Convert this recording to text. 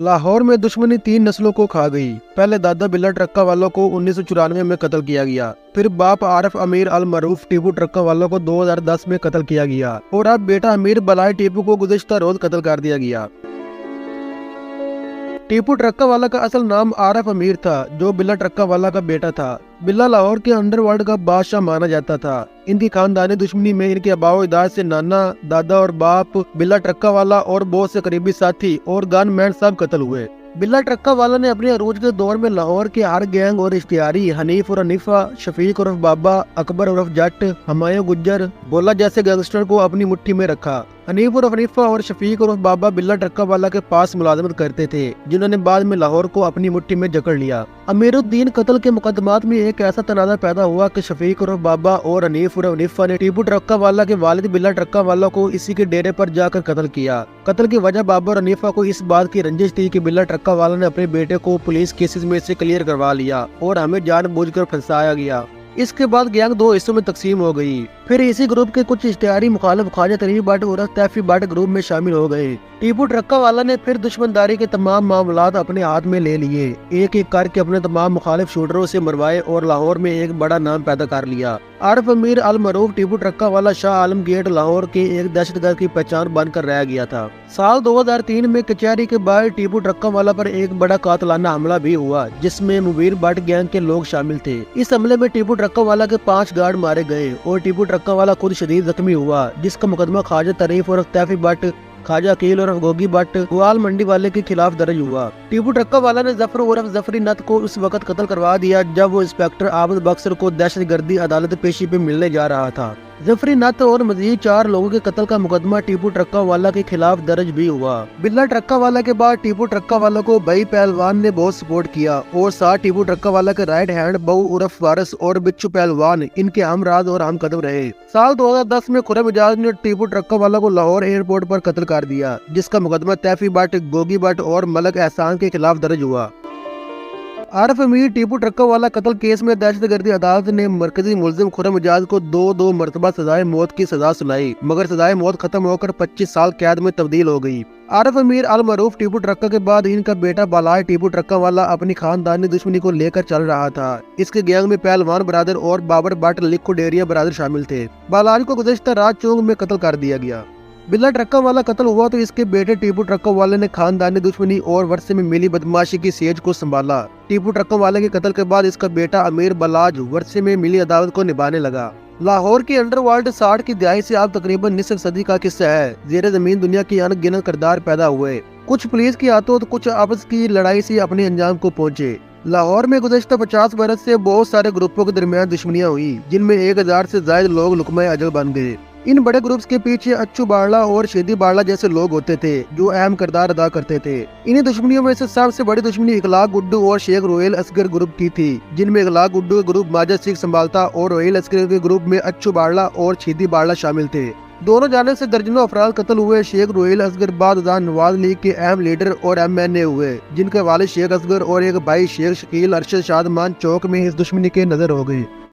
लाहौर में दुश्मनी 3 नस्लों को खा गई। पहले दादा बिल्ला ट्रक्का वालों को 1994 में कत्ल किया गया, फिर बाप आरिफ अमीर अल मरूफ टीपू ट्रक्का वालों को 2010 में कत्ल किया गया और अब बेटा अमीर बलाई टीपू को गुज़िश्ता रोज कत्ल कर दिया गया। टीपू ट्रक्का वाला का असल नाम आरिफ अमीर था, जो बिल्ला ट्रक्का वाला का बेटा था। बिल्ला लाहौर के अंडरवर्ल्ड का बादशाह माना जाता था। इनकी खानदानी दुश्मनी में इनके अबाओ इदाद से नाना, दादा और बाप, बिल्ला ट्रक्का वाला और बहुत से करीबी साथी और गनमैन सब कत्ल हुए। बिल्ला ट्रक्का वाला ने अपने अरूज के दौर में लाहौर के हर गैंग और इश्तिहारी हनीफ और हनीफा, शफीक उर्फ बाबा, अकबर उर्फ जट, हमायूं गुज्जर, बोला जैसे गैंगस्टर को अपनी मुट्ठी में रखा। हनीफ उर्फ हनीफा और शफीक उर्फ बाबा बिल्ला ट्रक्का वाला के पास मुलाजमत करते थे, जिन्होंने बाद में लाहौर को अपनी मुट्ठी में जकड़ लिया। अमीरुद्दीन कत्ल के मुकदमात में एक ऐसा तनाज़ा पैदा हुआ कि शफीक उर्फ बाबा और हनीफ उर्फ हनीफा ने टीपू ट्रक्का वाला के वालिद बिल्ला ट्रक्का वाला को इसी के डेरे पर जाकर कत्ल किया। कत्ल की वजह बाबा और हनीफा को इस बात की रंजिश थी कि बिल्ला ट्रक्का वाला ने अपने बेटे को पुलिस केसेस में से क्लियर करवा लिया और हमें जानबूझकर फंसाया गया। इसके बाद गैंग दो हिस्सों में तकसीम हो गई। फिर इसी ग्रुप के कुछ इश्तिहारी मुखालिफ ख्वाजा तरीफ भट्ट और तैफी भट्ट ग्रुप में शामिल हो गए। टीपू ट्रक्का वाला ने फिर दुश्मनदारी के तमाम मामलात अपने हाथ में ले लिए, एक एक करके अपने तमाम मुखालिफ शूटरों से मरवाए और लाहौर में एक बड़ा नाम पैदा कर लिया। आरिफ अमीर अल मरूफ टीपू ट्रक्का वाला शाह आलम गेट लाहौर के एक दहशतगर्द की पहचान बनकर रह गया था। साल 2003 में कचहरी के बाहर टीपू ट्रक्का वाला पर एक बड़ा कातलाना हमला भी हुआ, जिसमें मुबीर भट्ट गैंग के लोग शामिल थे। इस हमले में टीपू ट्रक्का वाला के 5 गार्ड मारे गए और टीपू ट्रक्का वाला खुद शदीद जख्मी हुआ, जिसका मुकदमा ख्वाजा तरीफ और तैफी भट्ट, ख्वाजा अकील और गोगी भट्ट ग्वाल मंडी वाले के खिलाफ दर्ज हुआ। टीपू ट्रक्का वाला ने जफर उर्फ जफरी नत को उस वक्त कत्ल करवा दिया जब वो इंस्पेक्टर आबद बक्सर को दहशतगर्दी अदालत पेशी पे मिलने जा रहा था। जफरी नत और मजीद 4 लोगों के कत्ल का मुकदमा टीपू ट्रक्का वाला के खिलाफ दर्ज भी हुआ। बिल्ला ट्रक्का वाला के बाद टीपू ट्रक्का वाला को भाई पहलवान ने बहुत सपोर्ट किया और साथ टीपू ट्रक्का वाला के राइट हैंड बहू उर्फ वारिस और बिच्छू पहलवान इनके हमराज और हम कदम रहे। साल 2010 में खुर्रम इजाज ने टीपू ट्रक्का वाला को लाहौर एयरपोर्ट पर कत्ल कर दिया, जिसका मुकदमा तैफी भट्ट, गोगी भट्ट और मलक एहसान के खिलाफ दर्ज हुआ। आरिफ अमीर टीपू ट्रक्का वाला कत्ल केस में दहशतगर्दी अदालत ने मरकजी मुलजिम खुर्रम इजाज को 2 मरतबा सजाए मौत की सजा सुनाई, मगर सजाए मौत खत्म होकर 25 साल कैद में तब्दील हो गई। आरिफ अमीर अल मरूफ टीपू ट्रक्का के बाद इनका बेटा बालाज टीपू ट्रक्का वाला अपनी खानदानी दुश्मनी को लेकर चल रहा था। इसके गैंग में पहलवान बरादर और बाबर भट्ट लिखो डेरिया बरादर शामिल थे। बालाज को गुज़श्ता रात चौक में कत्ल कर दिया गया। बिल्ला ट्रक्का वाला कत्ल हुआ तो इसके बेटे टीपू ट्रक्का वाले ने खानदानी दुश्मनी और वर्षे में मिली बदमाशी की सेज को संभाला। टीपू ट्रक्का वाले के कत्ल के बाद इसका बेटा अमीर बलाज वर्षे में मिली अदावत को निभाने लगा। लाहौर की अंडरवर्ल्ड 60 की दहाई से अब तकरीबन निसफ सदी का किस्सा है। जेर जमीन दुनिया के अनगिनत किरदार पैदा हुए, कुछ पुलिस की आतों तो कुछ आपस की लड़ाई से अपने अंजाम को पहुँचे। लाहौर में गुज़श्ता 50 बरस से बहुत सारे ग्रुपों के दरमियान दुश्मनियाँ हुई, जिनमें 1000 से ज्यादा लोग लुकमा अजल बन गए। इन बड़े ग्रुप्स के पीछे अच्छू बाड़ला और शेदी बाड़ला जैसे लोग होते थे, जो अहम किरदार अदा करते थे। इन्हीं दुश्मनियों में से सबसे बड़ी दुश्मनी इखलाक गुड्डू और शेख रोहेल असगर ग्रुप की थी, जिनमें इखलाक गुड्डू के ग्रुप माजिद सिख संभालता और रोहेल असगर के ग्रुप में अच्छू बाड़ला और शेदी बाड़ला शामिल थे। दोनों जाने से दर्जनों अफराद कत्ल हुए। शेख रोहेल असगर बाद नवाज लीग के अहम लीडर और MNA हुए, जिनके वालिद शेख असगर और एक भाई शेख शकील अरशद शादमान चौक में इस दुश्मनी के नजर हो गए।